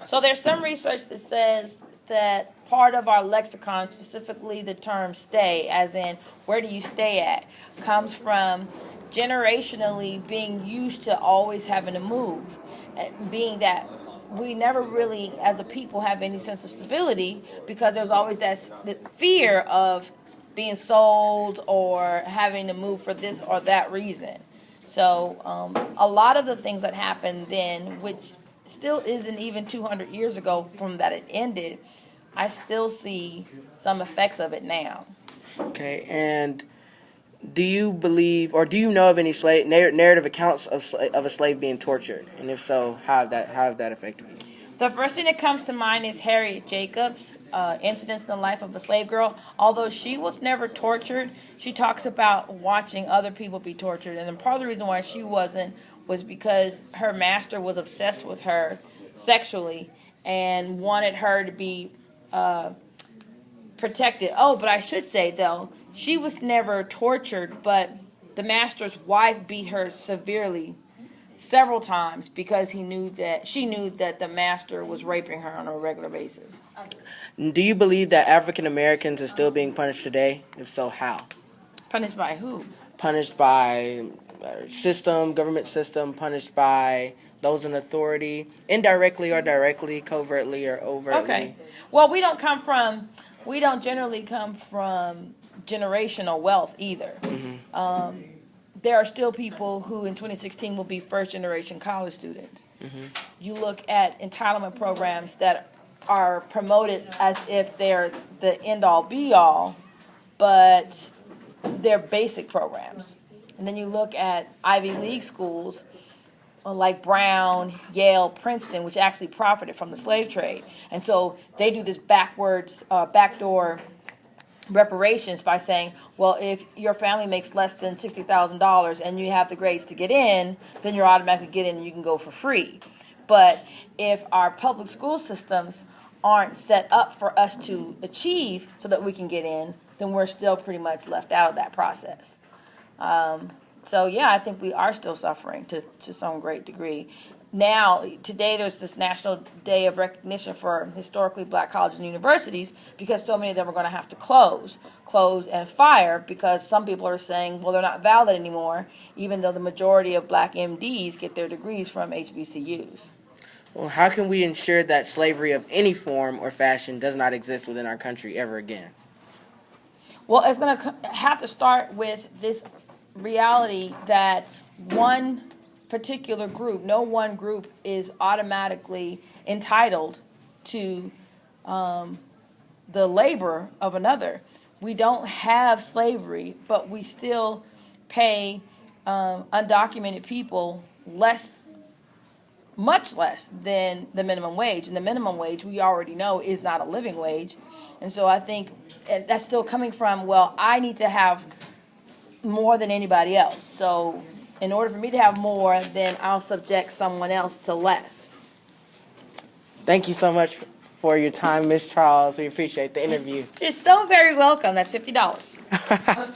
So there's some research that says that part of our lexicon, specifically the term stay, as in where do you stay at, comes from generationally being used to always having to move, being that we never really, as a people, have any sense of stability because there's always that fear of being sold or having to move for this or that reason. So a lot of the things that happened then, which still isn't even 200 years ago from that it ended, I still see some effects of it now. Okay, and do you believe, or do you know of any narrative accounts of a slave being tortured? And if so, how have that affected you? The first thing that comes to mind is Harriet Jacobs' incidents in the life of a slave girl. Although she was never tortured, she talks about watching other people be tortured. And part of the reason why she wasn't was because her master was obsessed with her sexually and wanted her to be protected. Oh, but I should say, though, she was never tortured, but the master's wife beat her severely several times because she knew that the master was raping her on a regular basis. Do you believe that African Americans are still being punished today? If so, how? Punished by who? Punished by government system, punished by those in authority, indirectly or directly, covertly or overtly. Okay. Well, we don't generally come from generational wealth either. Mm-hmm. There are still people who in 2016 will be first generation college students. Mm-hmm. You look at entitlement programs that are promoted as if they're the end all be all, but they're basic programs. And then you look at Ivy League schools like Brown, Yale, Princeton, which actually profited from the slave trade. And so they do this backdoor reparations by saying, well, if your family makes less than $60,000 and you have the grades to get in, then you're automatically get in and you can go for free. But if our public school systems aren't set up for us to achieve so that we can get in, then we're still pretty much left out of that process. So yeah, I think we are still suffering to some great degree. Now, today there's this National Day of Recognition for historically black colleges and universities because so many of them are going to have to close and fire because some people are saying, well, they're not valid anymore, even though the majority of black MDs get their degrees from HBCUs. Well, how can we ensure that slavery of any form or fashion does not exist within our country ever again? Well, it's going to have to start with this reality that one particular group, no one group is automatically entitled to the labor of another. We don't have slavery, but we still pay undocumented people much less than the minimum wage. And the minimum wage, we already know, is not a living wage. And so I think that's still coming from, well, I need to have more than anybody else. So in order for me to have more, then I'll subject someone else to less. Thank you so much for your time, Ms. Charles. We appreciate the interview. You're so very welcome. That's $50.